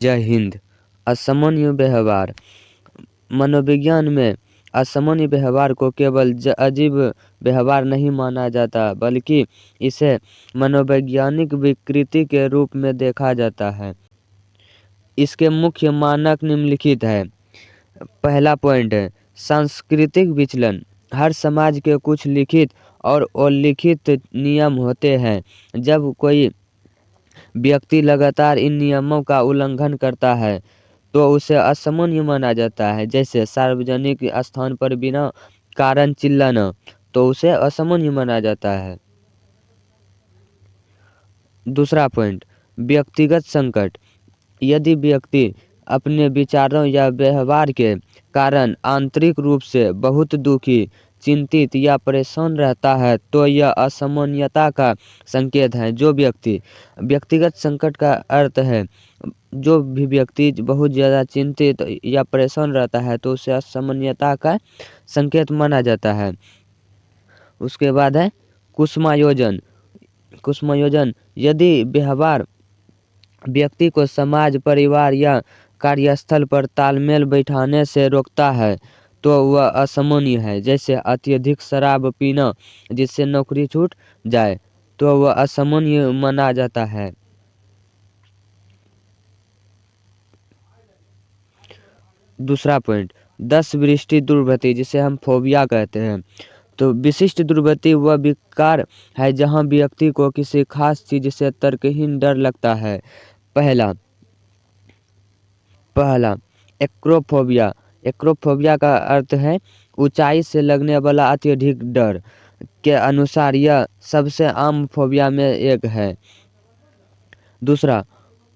जय हिंद। असामान्य व्यवहार। मनोविज्ञान में असामान्य व्यवहार को केवल अजीब व्यवहार नहीं माना जाता, बल्कि इसे मनोवैज्ञानिक विकृति के रूप में देखा जाता है। इसके मुख्य मानक निम्नलिखित है। पहला पॉइंट है सांस्कृतिक विचलन। हर समाज के कुछ लिखित और अलिखित नियम होते हैं। जब कोई व्यक्ति लगातार इन नियमों का उल्लंघन करता है तो उसे असामान्य माना जाता है। जैसे सार्वजनिक स्थान पर बिना कारण चिल्लाना, तो उसे असामान्य माना जाता है। दूसरा पॉइंट, व्यक्तिगत संकट। यदि व्यक्ति अपने विचारों या व्यवहार के कारण आंतरिक रूप से बहुत दुखी, चिंतित या परेशान रहता है तो यह असामान्यता का संकेत है। जो व्यक्ति व्यक्तिगत संकट का अर्थ है जो भी व्यक्ति बहुत ज़्यादा चिंतित या परेशान रहता है तो उसे असामान्यता का संकेत माना जाता है। उसके बाद है कुसुमायोजन। कुसुमायोजन, यदि व्यवहार व्यक्ति को समाज, परिवार या कार्यस्थल पर तालमेल बैठाने से रोकता है तो वह असामान्य है। जैसे अत्यधिक शराब पीना जिससे नौकरी छूट जाए तो वह असामान्य माना जाता है। दूसरा पॉइंट, 10 विशिष्ट दुर्गति जिसे हम फोबिया कहते हैं। तो विशिष्ट दुर्गति वह विकार है जहां व्यक्ति को किसी खास चीज से तर्कहीन डर लगता है। पहला एक्रोफोबिया। एक्रोफोबिया का अर्थ है ऊंचाई से लगने वाला अत्यधिक डर। के अनुसार यह सबसे आम फोबिया में एक है। दूसरा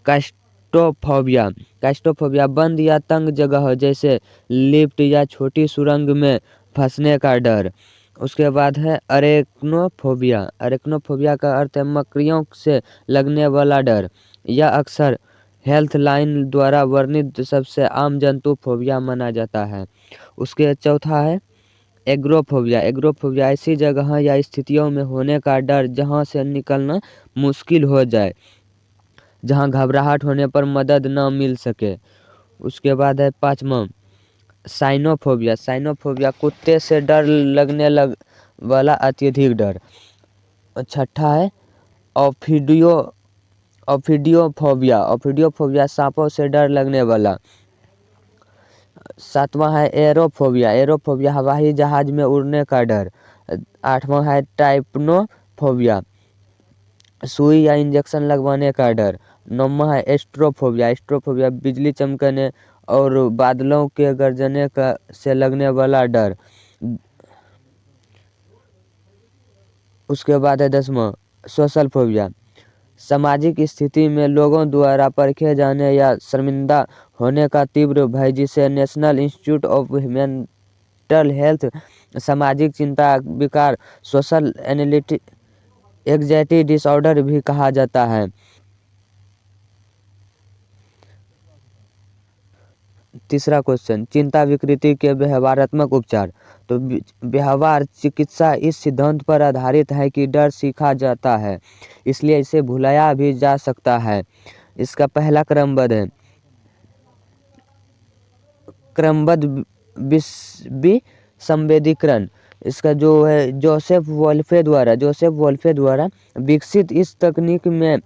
कास्ट्रोफोबिया। कास्ट्रोफोबिया बंद या तंग जगह जैसे लिफ्ट या छोटी सुरंग में फंसने का डर। उसके बाद है अरेक्नोफोबिया। अरेक्नोफोबिया का अर्थ है मकड़ियों से लगने वाला डर। यह अक्सर हेल्थलाइन द्वारा वर्णित सबसे आम जंतु फोबिया माना जाता है। उसके चौथा है एग्रोफोबिया। एग्रोफोबिया ऐसी जगह या स्थितियों में होने का डर जहां से निकलना मुश्किल हो जाए, जहां घबराहट होने पर मदद न मिल सके। उसके बाद है पांचवा साइनोफोबिया। साइनोफोबिया कुत्ते से डर लगने वाला अत्यधिक डर। छठा है ऑफिडियोफोबिया। ऑफिडियोफोबिया सांपों से डर लगने वाला। सातवां है एरोफोबिया। एरोफोबिया हवाई जहाज में उड़ने का डर। आठवां है टाइपनोफोबिया। सुई या इंजेक्शन लगवाने का डर। नौवां है एस्ट्रोफोबिया। एस्ट्रोफोबिया बिजली चमकने और बादलों के गरजने का से लगने वाला डर। उसके बाद है 10वां सोशल फोबिया। सामाजिक स्थिति में लोगों द्वारा परखे जाने या शर्मिंदा होने का तीव्र भय, जिसे national institute of mental health सामाजिक चिंता विकार, सोशल एंग्जाइटी डिसऑर्डर भी कहा जाता है। तीसरा क्वेश्चन, चिंता विकृति के व्यवहारात्मक उपचार। तो व्यवहार चिकित्सा इस सिद्धांत पर आधारित है कि डर सीखा जाता है, इसलिए इसे भुलाया भी जा सकता है। इसका पहला क्रमबद्ध है क्रमबद्ध विसंवेदीकरण। इसका जो है जोसेफ वोल्फे द्वारा विकसित इस तकनीक में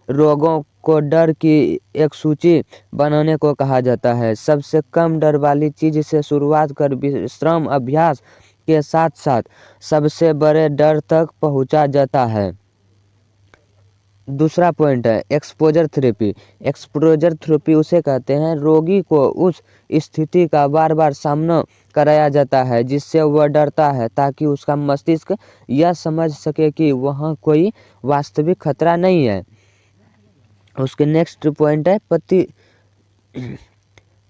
रोगों को डर की एक सूची बनाने को कहा जाता है। सबसे कम डर वाली चीज से शुरुआत कर विश्राम अभ्यास के साथ साथ सबसे बड़े डर तक पहुंचा जाता है। दूसरा पॉइंट है एक्सपोजर थेरेपी। एक्सपोजर थेरेपी उसे कहते हैं रोगी को उस स्थिति का बार बार सामना कराया जाता है जिससे वह डरता है, ताकि उसका मस्तिष्क यह समझ सके कि वहाँ कोई वास्तविक खतरा नहीं है। उसके नेक्स्ट पॉइंट है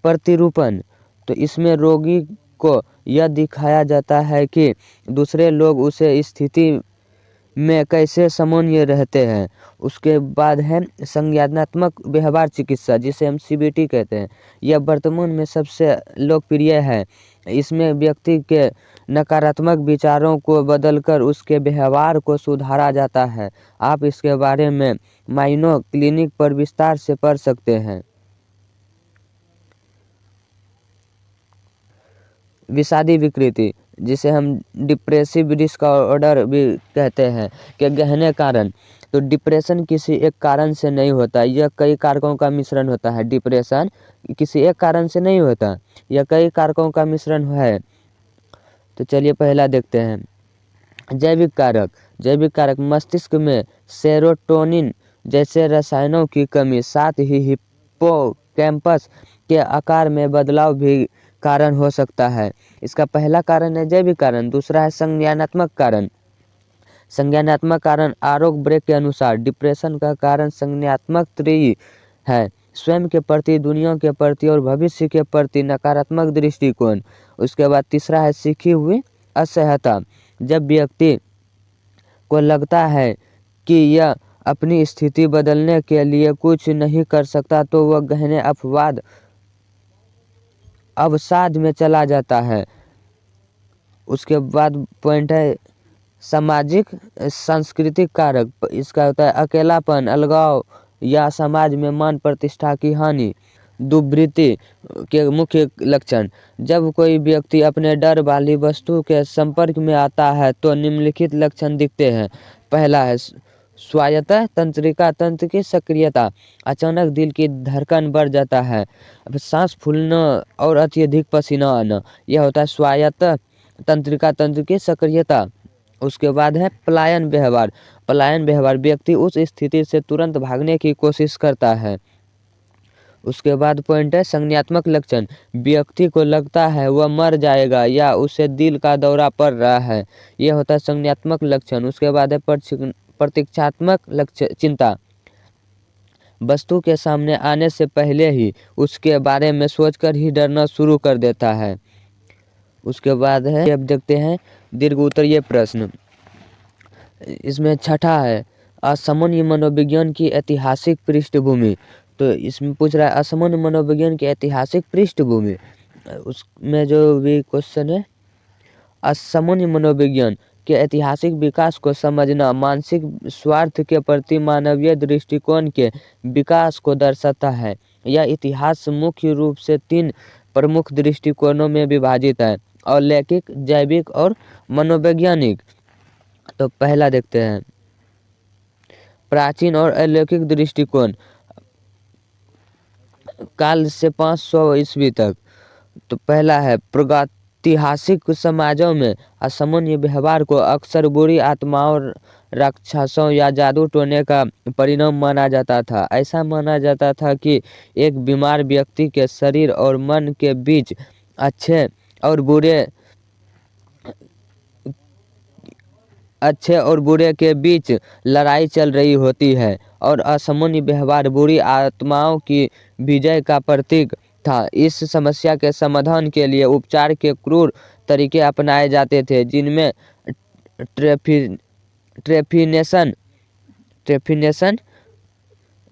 प्रतिरूपण। तो इसमें रोगी को यह दिखाया जाता है कि दूसरे लोग उसे स्थिति में कैसे सामान्य रहते हैं। उसके बाद है संज्ञानात्मक व्यवहार चिकित्सा, जिसे हम सीबीटी कहते हैं। यह वर्तमान में सबसे लोकप्रिय है। इसमें व्यक्ति के नकारात्मक विचारों को बदलकर उसके व्यवहार को सुधारा जाता है। आप इसके बारे में माइनो क्लिनिक पर विस्तार से पढ़ सकते हैं। विषादी विकृति, जिसे हम डिप्रेसिव डिसऑर्डर भी कहते हैं, के गहने कारण। तो डिप्रेशन किसी एक कारण से नहीं होता, यह कई कारकों का मिश्रण होता है। डिप्रेशन किसी एक कारण से नहीं होता, यह कई कारकों का मिश्रण है। तो चलिए पहला देखते हैं, जैविक कारक। जैविक कारक मस्तिष्क में सेरोटोनिन जैसे रसायनों की कमी, साथ ही हिप्पोकैम्पस के आकार में बदलाव भी कारण हो सकता है। इसका पहला कारण है जैविक कारण। दूसरा है संज्ञानात्मक कारण। संज्ञानात्मक कारण आरोग्य ब्रेक के अनुसार डिप्रेशन का कारण संज्ञानात्मक त्रुटि है, स्वयं के प्रति, दुनिया के प्रति और भविष्य के प्रति नकारात्मक दृष्टिकोण। उसके बाद तीसरा है सीखी हुई असहजता। जब व्यक्ति को लगता है कि यह अपनी स्थिति बदलने के लिए कुछ नहीं कर सकता, तो वह गहने अवसाद में चला जाता है। उसके बाद पॉइंट है सामाजिक सांस्कृतिक कारक। इसका होता है अकेलापन, अलगाव या समाज में मान प्रतिष्ठा की हानि। दुर्वृत्ति के मुख्य लक्षण। जब कोई व्यक्ति अपने डर वाली वस्तु के संपर्क में आता है तो निम्नलिखित लक्षण दिखते हैं। पहला है स्वायत्त तंत्रिका तंत्र की सक्रियता। अचानक दिल की धड़कन बढ़ जाता है, सांस फूलना और अत्यधिक पसीना आना, यह होता है स्वायत्त तंत्रिका तंत्र की सक्रियता। उसके बाद है पलायन व्यवहार। पलायन व्यवहार, व्यक्ति उस स्थिति से तुरंत भागने की कोशिश करता है। उसके बाद पॉइंट है संज्ञानात्मक लक्षण। व्यक्ति को लगता है वह मर जाएगा या उसे दिल का दौरा पड़ रहा है, यह होता है संज्ञानात्मक लक्षण। उसके बाद है प्रतीक्षात्मक लक्षण। चिंता, वस्तु के सामने आने से पहले ही उसके बारे में सोचकर ही डरना शुरू कर देता है। उसके बाद है, अब देखते हैं दीर्घ उत्तरीय प्रश्न। इसमें छठा है असामान्य मनोविज्ञान की ऐतिहासिक पृष्ठभूमि। तो इसमें पूछ रहा है असामान्य मनोविज्ञान की ऐतिहासिक पृष्ठभूमि। उसमें जो भी क्वेश्चन है, असामान्य मनोविज्ञान के ऐतिहासिक विकास को समझना मानसिक स्वार्थ के प्रति मानवीय दृष्टिकोण के विकास को दर्शाता है। यह इतिहास मुख्य रूप से 3 प्रमुख दृष्टिकोणों में विभाजित है, अलौकिक, जैविक और मनोवैज्ञानिक। तो पहला देखते हैं प्राचीन और अलौकिक दृष्टिकोण, काल से 500 ईस्वी तक। तो पहला है प्रागैतिहासिक समाजों में असामान्य व्यवहार को अक्सर बुरी आत्माओं, राक्षसों या जादू टोने का परिणाम माना जाता था। ऐसा माना जाता था कि एक बीमार व्यक्ति के शरीर और मन के बीच अच्छे और बुरे के बीच लड़ाई चल रही होती है, और असामान्य व्यवहार बुरी आत्माओं की विजय का प्रतीक था। इस समस्या के समाधान के लिए उपचार के क्रूर तरीके अपनाए जाते थे, जिनमें ट्रेफिनेशन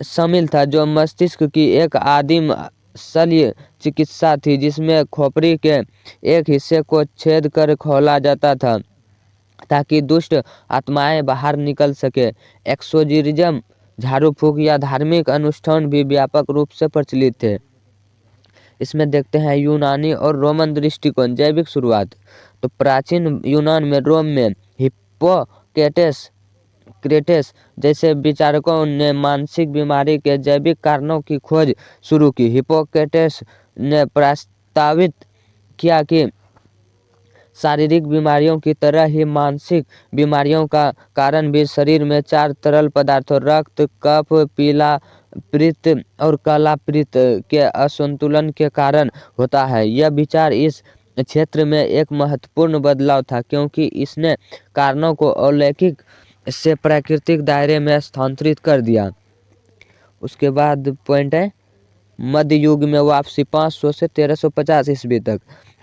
शामिल था, जो मस्तिष्क की एक आदिम शल्य चिकित्सा थी, जिसमें खोपड़ी के एक हिस्से को छेद कर खोला जाता था ताकि दुष्ट आत्माएं बाहर निकल सके। एक्सोर्सिज्म, झाड़ू फूंक या धार्मिक अनुष्ठान भी व्यापक रूप से प्रचलित थे। इसमें देखते हैं यूनानी और रोमन दृष्टिकोण। जैविक शुरुआत। तो प्राचीन यूनान में, रोम में हिप्पोक्रेटस जैसे विचारकों ने मानसिक बीमारी के जैविक कारणों की खोज शुरू की। हिप्पोक्रेटस ने प्रस्तावित किया कि शारीरिक बीमारियों की तरह ही मानसिक बीमारियों का कारण भी शरीर में 4 तरल पदार्थों रक्त, कफ, पीला पित्त और काला पित्त के असंतुलन के कारण होता है। यह विचार इस क्षेत्र में एक महत्वपूर्ण बदलाव था, क्योंकि इसने कारणों को अलौकिक से प्राकृतिक दायरे में स्थानांतरित कर दिया। उसके बाद पॉइंट है मध्य युग में वापसी, 500 से 1350 ईस्वी तक।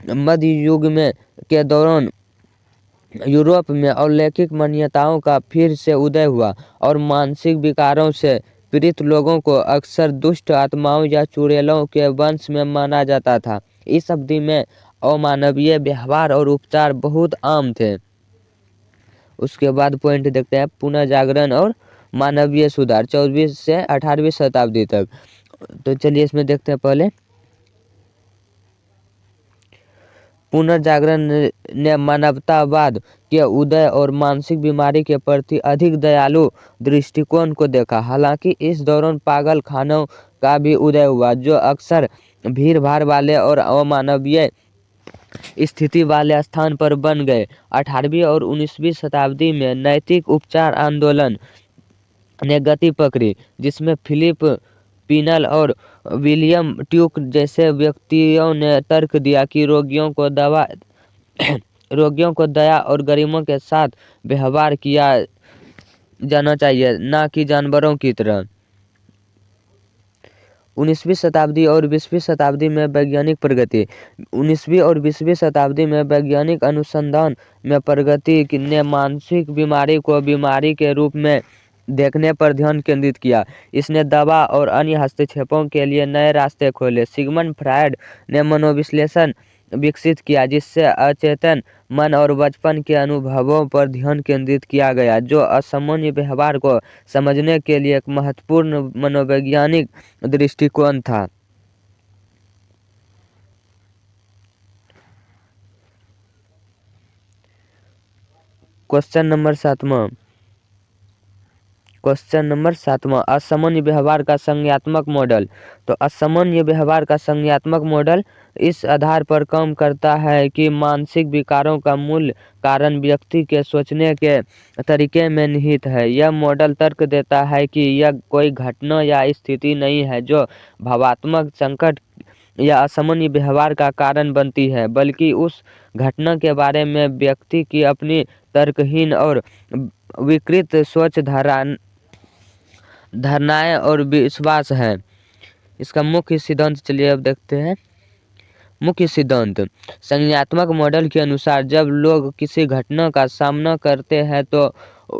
मध्य युग में के दौरान यूरोप में अलौकिक मान्यताओं का फिर से उदय हुआ, और मानसिक विकारों से पीड़ित लोगों को अक्सर दुष्ट आत्माओं या चुड़ैलों के वंश में माना जाता था। इस अवधि में अमानवीय व्यवहार और उपचार बहुत आम थे। उसके बाद पॉइंट देखते हैं पुनर्जागरण और मानवीय सुधार, 14वीं से 18वीं शताब्दी तक। तो चलिए इसमें देखते हैं पहले पुनर्जागरण ने मानवतावाद के उदय और मानसिक बीमारी के प्रति अधिक दयालु दृष्टिकोण को देखा। हालांकि इस दौरान पागल खानों का भी उदय हुआ, जो अक्सर भीड़ भाड़ वाले और अमानवीय स्थिति वाले स्थान पर बन गए। 18वीं और 19वीं शताब्दी में नैतिक उपचार आंदोलन ने गति पकड़ी, जिसमें फिलिप पिनल और विलियम ट्यूक जैसे व्यक्तियों ने तर्क दिया कि रोगियों को दया और गरीबों के साथ व्यवहार किया जाना चाहिए, न कि जानवरों की तरह। 19वीं शताब्दी और 20वीं शताब्दी में वैज्ञानिक प्रगति। 19वीं और 20वीं शताब्दी में वैज्ञानिक अनुसंधान में प्रगति ने मानसिक बीमारी को बीमारी के रूप में देखने पर ध्यान केंद्रित किया। इसने दवा और अन्य हस्तक्षेपों के लिए नए रास्ते खोले। सिगमंड फ्रायड ने मनोविश्लेषण विकसित किया, जिससे अचेतन मन और बचपन के अनुभवों पर ध्यान केंद्रित किया गया, जो असामान्य व्यवहार को समझने के लिए एक महत्वपूर्ण मनोवैज्ञानिक दृष्टिकोण था। क्वेश्चन नंबर 7वां, असामान्य व्यवहार का संज्ञानात्मक मॉडल। तो असामान्य व्यवहार का संज्ञानात्मक मॉडल इस आधार पर काम करता है कि मानसिक विकारों का मूल कारण व्यक्ति के सोचने के तरीके में निहित है। यह मॉडल तर्क देता है कि यह कोई घटना या स्थिति नहीं है जो भावात्मक संकट या असामान्य व्यवहार का कारण बनती है, बल्कि उस घटना के बारे में व्यक्ति की अपनी तर्कहीन और विकृत सोच, धारणाएं और विश्वास है। इसका मुख्य सिद्धांत चलिए अब देखते हैं। मुख्य सिद्धांत संज्ञानात्मक मॉडल के अनुसार जब लोग किसी घटना का सामना करते हैं तो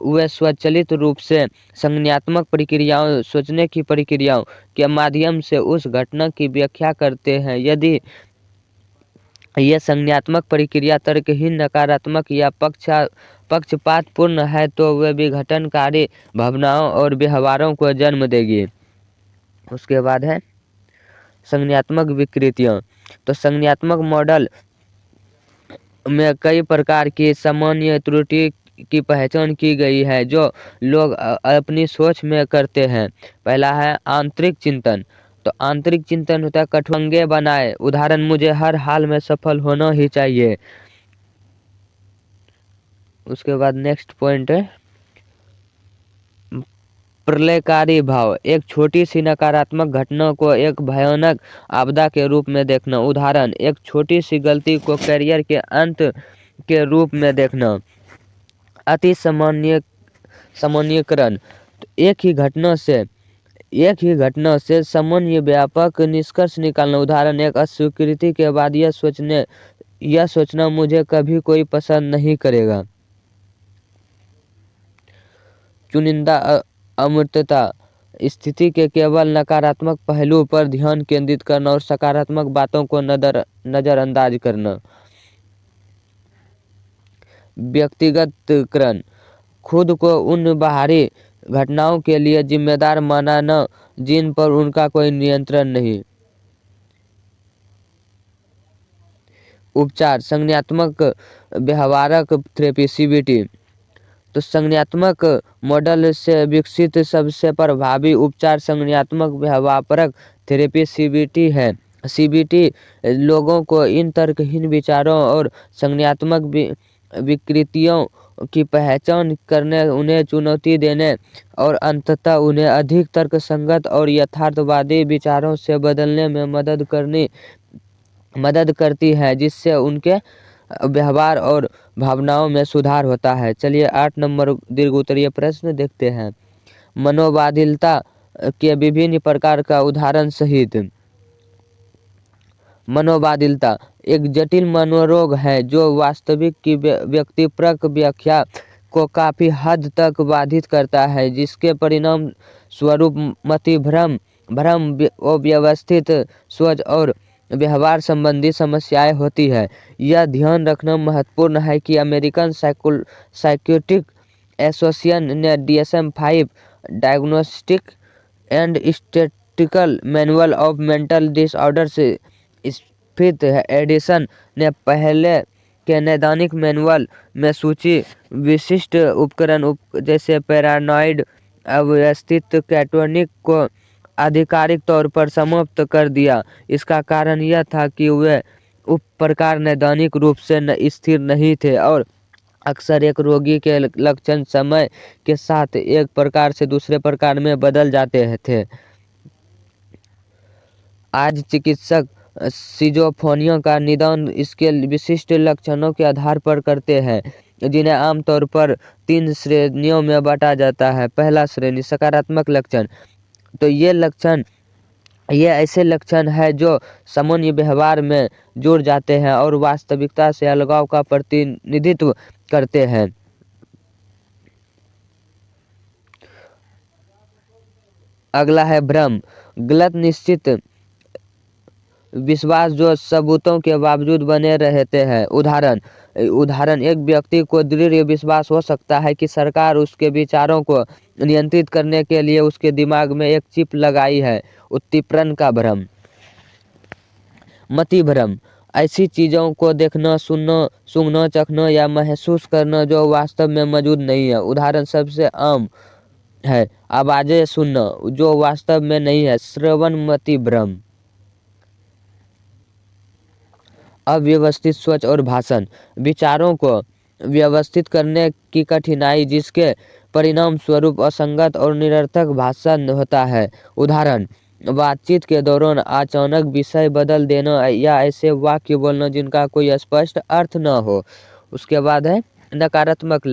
वे स्वचालित रूप से संज्ञानात्मक प्रक्रियाओं, सोचने की प्रक्रियाओं के माध्यम से उस घटना की व्याख्या करते हैं। यदि यह संज्ञानात्मक प्रक्रिया तर्कहीन, नकारात्मक या पक्षपातपूर्ण है तो वे विघटनकारी भावनाओं और व्यवहारों को जन्म देगी। उसके बाद है संज्ञानात्मक विकृतियाँ। तो संज्ञानात्मक मॉडल में कई प्रकार की सामान्य त्रुटि की पहचान की गई है जो लोग अपनी सोच में करते हैं। पहला है आंतरिक चिंतन। तो आंतरिक चिंतन होता है कठोंगे बनाए, उदाहरण मुझे हर हाल में सफल होना ही चाहिए। उसके बाद नेक्स्ट पॉइंट है प्रलयकारी भाव। एक छोटी सी नकारात्मक घटना को एक भयानक आपदा के रूप में देखना, उदाहरण एक छोटी सी गलती को करियर के अंत के रूप में देखना। अति सामान्यीकरण। एक ही घटना से सामान्य व्यापक निष्कर्ष निकालना, उदाहरण एक अस्वीकृति के बाद यह सोचना मुझे कभी कोई पसंद नहीं करेगा। चुनिंदा अमूर्तता। स्थिति के केवल नकारात्मक पहलू पर ध्यान केंद्रित करना और सकारात्मक बातों को नजरअंदाज करना। व्यक्तिगतकरण। खुद को उन बाहरी घटनाओं के लिए जिम्मेदार मानना जिन पर उनका कोई नियंत्रण नहीं। उपचार। संज्ञानात्मक व्यवहारक थेरेपी सीबीटी। तो संज्ञानात्मक मॉडल से विकसित सबसे प्रभावी उपचार संज्ञानात्मक व्यवहारक थेरेपी सीबीटी है। सीबीटी लोगों को इन तर्कहीन विचारों और संज्ञानात्मक विकृतियों की पहचान करने, उन्हें चुनौती देने और अंततः उन्हें अधिक तर्कसंगत और यथार्थवादी विचारों से बदलने में मदद करती है, जिससे उनके व्यवहार और भावनाओं में सुधार होता है। चलिए 8 नंबर दीर्घ उत्तरीय प्रश्न देखते हैं। मनोबाधिलता के विभिन्न प्रकार का उदाहरण सहित। मनोबाधिलता एक जटिल मनोरोग है जो वास्तविक की व्यक्तिपरक व्याख्या को काफी हद तक बाधित करता है, जिसके परिणाम स्वरूप मतिभ्रम, अव्यवस्थित सोच और व्यवहार संबंधी समस्याएं होती है। यह ध्यान रखना महत्वपूर्ण है कि अमेरिकन साइकियाट्रिक एसोसिएशन ने DSM-5 diagnostic and statistical manual of mental disorders fifth edition ने पहले के नैदानिक मैनुअल में सूची विशिष्ट उपकरण जैसे पैरानॉइड अव्यवस्थित कैटोनिक को आधिकारिक तौर पर समाप्त कर दिया। इसका कारण यह था कि वे उप प्रकार नैदानिक रूप से स्थिर नहीं थे और अक्सर एक रोगी के लक्षण समय के साथ एक प्रकार से दूसरे प्रकार में बदल जाते थे। आज चिकित्सक सिजोफ्रेनिया का निदान इसके विशिष्ट लक्षणों के आधार पर करते हैं, जिन्हें आमतौर पर 3 श्रेणियों में बांटा जाता है। पहला श्रेणी सकारात्मक लक्षण। तो ये ऐसे लक्षण है जो सामान्य व्यवहार में जुड़ जाते हैं और वास्तविकता से अलगाव का प्रतिनिधित्व करते हैं। अगला है भ्रम, गलत निश्चित विश्वास जो सबूतों के बावजूद बने रहते हैं। उदाहरण एक व्यक्ति को दृढ़ विश्वास हो सकता है कि सरकार उसके विचारों को नियंत्रित करने के लिए उसके दिमाग में एक चिप लगाई है। उत्तीर्ण का भ्रम। मति भ्रम, ऐसी चीजों को देखना, सुनना, सूंघना, चखना या महसूस करना जो वास्तव में मौजूद नहीं है। उदाहरण सबसे आम है आवाजें सुनना जो वास्तव में नहीं है। श्रवण मति भ्रम। अव्यवस्थित सोच और भाषण, विचारों को व्यवस्थित करने की कठिनाई जिसके परिणाम स्वरूप असंगत और निरर्थक भाषण होता है। उदाहरण बातचीत के दौरान अचानक विषय बदल देना या ऐसे वाक्य बोलना जिनका कोई स्पष्ट अर्थ न हो। उसके बाद है नकारात्मक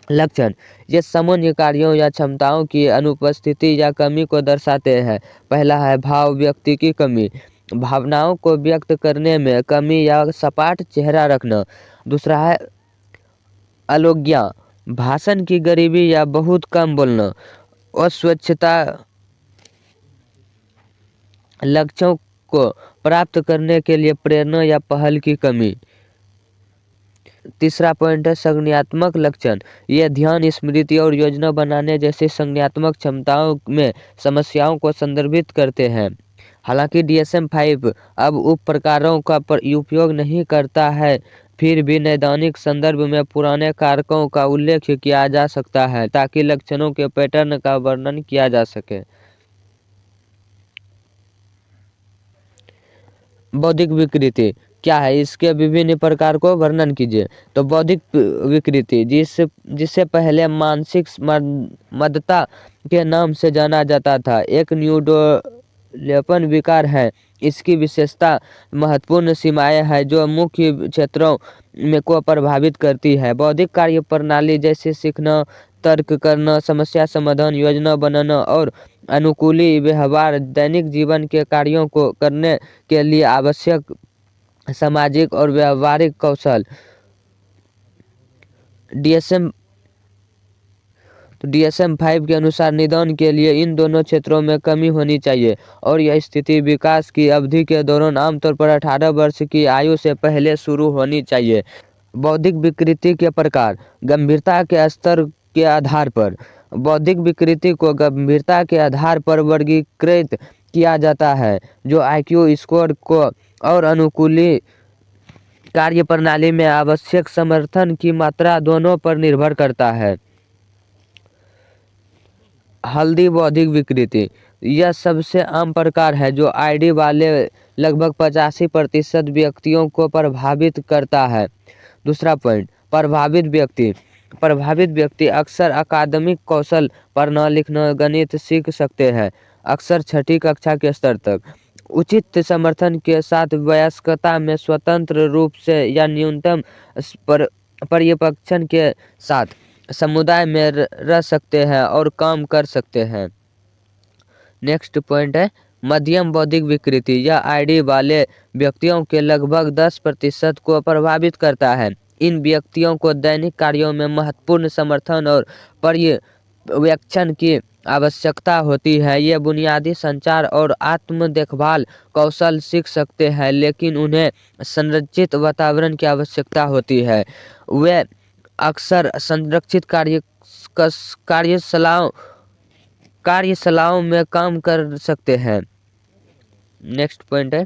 लक्षण, ये सामान्य कार्यों या क्षमताओं की अनुपस्थिति या कमी को दर्शाते हैं। पहला है भाव व्यक्ति की कमी, भावनाओं को व्यक्त करने में कमी या सपाट चेहरा रखना। दूसरा है अलोग्या, भाषण की गरीबी या बहुत कम बोलना। अस्वच्छता, लक्ष्यों को प्राप्त करने के लिए प्रेरणा या पहल की कमी। तीसरा पॉइंट है संज्ञानात्मक लक्षण, ये ध्यान, स्मृति और योजना बनाने जैसे संज्ञानात्मक क्षमताओं में समस्याओं को संदर्भित करते हैं। हालांकि DSM-5 अब उप प्रकारों का उपयोग नहीं करता है, फिर भी नैदानिक संदर्भ में पुराने कारकों का उल्लेख किया जा सकता है ताकि लक्षणों के पैटर्न का वर्णन किया जा सके। बौद्धिक विकृति क्या है, इसके विभिन्न प्रकार को वर्णन कीजिए। तो बौद्धिक विकृति जिसे पहले मानसिक मदता के नाम से जाना जाता था, एक न्यूरोलेपन विकार है। इसकी विशेषता महत्वपूर्ण सीमाएं हैं जो मुख्य क्षेत्रों में को प्रभावित करती है। बौद्धिक कार्य प्रणाली जैसे सीखना, तर्क करना, समस्या समाधान, योजना बनाना और अनुकूली व्यवहार दैनिक जीवन के कार्यों को करने के लिए आवश्यक सामाजिक और व्यवहारिक कौशल। DSM-5 के अनुसार निदान के लिए इन दोनों क्षेत्रों में कमी होनी चाहिए और यह स्थिति विकास की अवधि के दौरान आमतौर पर 18 वर्ष की आयु से पहले शुरू होनी चाहिए। बौद्धिक विकृति के प्रकार, गंभीरता के स्तर के आधार पर। बौद्धिक विकृति को गंभीरता के आधार पर वर्गीकृत किया जाता है जो IQ स्कोर को और अनुकूली कार्य प्रणाली में आवश्यक समर्थन की मात्रा दोनों पर निर्भर करता है। हल्दी बौद्धिक विकृति, यह सबसे आम प्रकार है जो ID वाले लगभग 85% व्यक्तियों को प्रभावित करता है। दूसरा पॉइंट, प्रभावित व्यक्ति अक्सर अकादमिक कौशल, पढ़ना लिखना, गणित सीख सकते हैं, अक्सर 6ठी कक्षा के स्तर तक। उचित समर्थन के साथ वयस्कता में स्वतंत्र रूप से या न्यूनतम पर्यवेक्षण के साथ समुदाय में रह सकते हैं और काम कर सकते हैं। नेक्स्ट पॉइंट है मध्यम बौद्धिक विकृति, यह ID वाले व्यक्तियों के लगभग 10% को प्रभावित करता है। इन व्यक्तियों को दैनिक कार्यों में महत्वपूर्ण समर्थन और पर्यवेक्षण की आवश्यकता होती है। ये बुनियादी संचार और आत्म देखभाल कौशल सीख सकते हैं, लेकिन उन्हें संरक्षित वातावरण की आवश्यकता होती है। वे अक्सर संरक्षित कार्यशालाओं में काम कर सकते हैं। नेक्स्ट पॉइंट है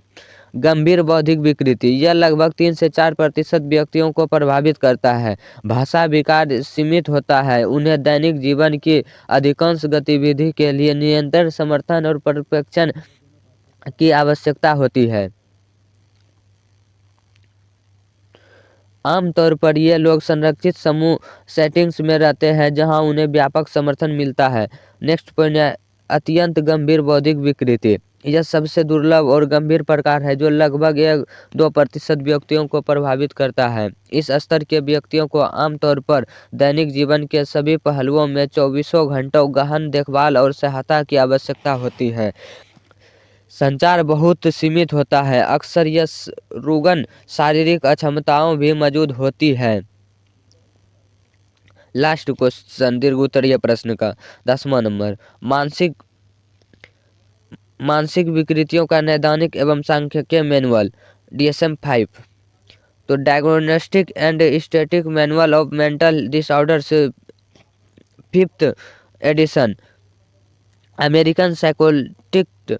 गंभीर बौद्धिक विकृति। यह लगभग 3 से 4% व्यक्तियों को प्रभावित करता है। भाषा विकार सीमित होता है। उन्हें दैनिक जीवन की अधिकांश गतिविधि के लिए नियंत्रण, समर्थन और पर्यवेक्षण की आवश्यकता होती है। आमतौर पर ये लोग संरक्षित समूह सेटिंग्स में रहते हैं जहां उन्हें व्यापक समर्थन मिलता है। नेक्स्ट पॉइंट है अत्यंत गंभीर बौद्धिक विकृति। यह सबसे दुर्लभ और गंभीर प्रकार है जो लगभग 1-2% व्यक्तियों को प्रभावित करता है। इस स्तर के व्यक्तियों को आमतौर पर दैनिक जीवन के सभी पहलुओं में चौबीसों घंटों गहन देखभाल और सहायता की आवश्यकता होती है। संचार बहुत सीमित होता है। अक्सर यह रुग्ण शारीरिक अक्षमताओं भी मौजूद होती है। लास्ट क्वेश्चन दीर्घ उत्तरीय प्रश्न का 10वां नंबर मानसिक विकृतियों का नैदानिक एवं सांख्यिकीय मैनुअल DSM-5। तो diagnostic and static manual of mental disorders 5th edition, American psychotic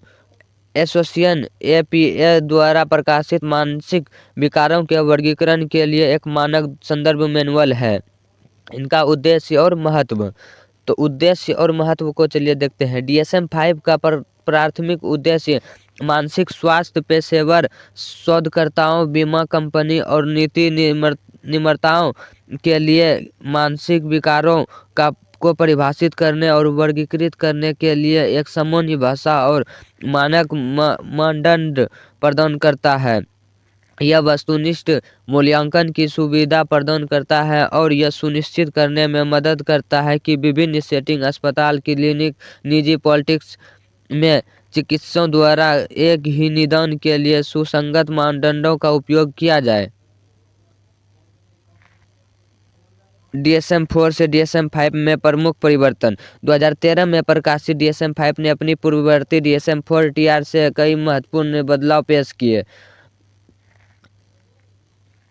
association APA द्वारा प्रकाशित मानसिक विकारों के वर्गीकरण के लिए एक मानक संदर्भ मैनुअल है। इनका उद्देश्य और महत्व। तो उद्देश्य और महत्व को चलिए देखते हैं। DSM-5 का प्राथमिक उद्देश्य मानसिक स्वास्थ्य पेशेवर, शोधकर्ताओं, बीमा कंपनी और नीति निर्माताओं के लिए मानसिक विकारों को परिभाषित करने और वर्गीकृत करने के लिए एक सामान्य भाषा और मानक मानदंड प्रदान करता है। यह वस्तुनिष्ठ मूल्यांकन की सुविधा प्रदान करता है और यह सुनिश्चित करने में मदद करता है कि विभिन्न सेटिंग, अस्पताल, क्लिनिक, निजी पॉलिटिक्स में चिकित्सकों द्वारा एक ही निदान के लिए सुसंगत मानदंडों का उपयोग किया जाए। DSM-4 से DSM-5 में प्रमुख परिवर्तन। 2013 में प्रकाशित DSM-5 ने अपनी पूर्ववर्ती DSM-4 TR से कई महत्वपूर्ण बदलाव पेश किए।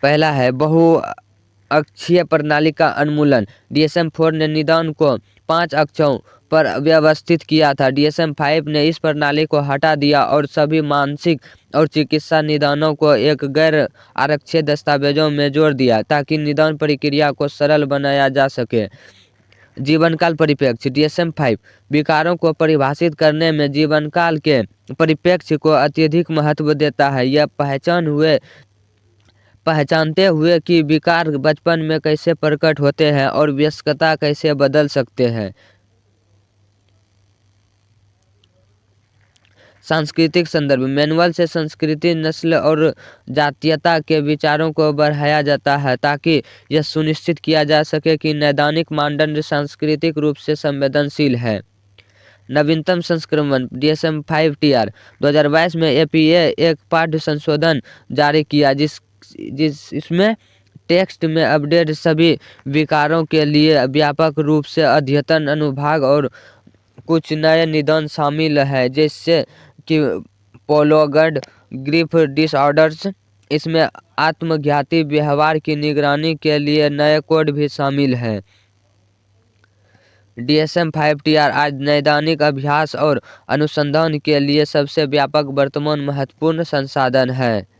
पहला है बहुअक्षीय प्रणाली का उन्मूलन। DSM-4 ने निदान को 5 अक्षों पर व्यवस्थित किया था। DSM-5 ने इस प्रणाली को हटा दिया और सभी मानसिक और चिकित्सा निदानों को एक गैर आरक्षित दस्तावेजों में जोड़ दिया ताकि निदान प्रक्रिया को सरल बनाया जा सके। जीवनकाल परिप्रेक्ष्य। DSM-5 विकारों को परिभाषित करने में जीवनकाल के परिप्रेक्ष्य को अत्यधिक महत्व देता है। यह पहचानते हुए कि विकार बचपन में कैसे प्रकट होते हैं और वयस्कता कैसे बदल सकते हैं। सांस्कृतिक संदर्भ। मैनुअल से संस्कृति, नस्ल और जातीयता के विचारों को बढ़ाया जाता है ताकि यह सुनिश्चित किया जा सके कि नैदानिक मानदंड सांस्कृतिक रूप से संवेदनशील है। नवीनतम संस्करण DSM-5 TR 2022 में APA एक पाठ्य संशोधन जारी किया जिसमें टेक्स्ट में अपडेट सभी विकारों के लिए व्यापक रूप से अद्यतन अनुभाग और कुछ नए निदान शामिल है जैसे कि पोलोगड ग्रीफ डिसऑर्डर्स। इसमें आत्मघाती व्यवहार की निगरानी के लिए नए कोड भी शामिल हैं। DSM-5 TR आज नैदानिक अभ्यास और अनुसंधान के लिए सबसे व्यापक वर्तमान महत्वपूर्ण संसाधन है।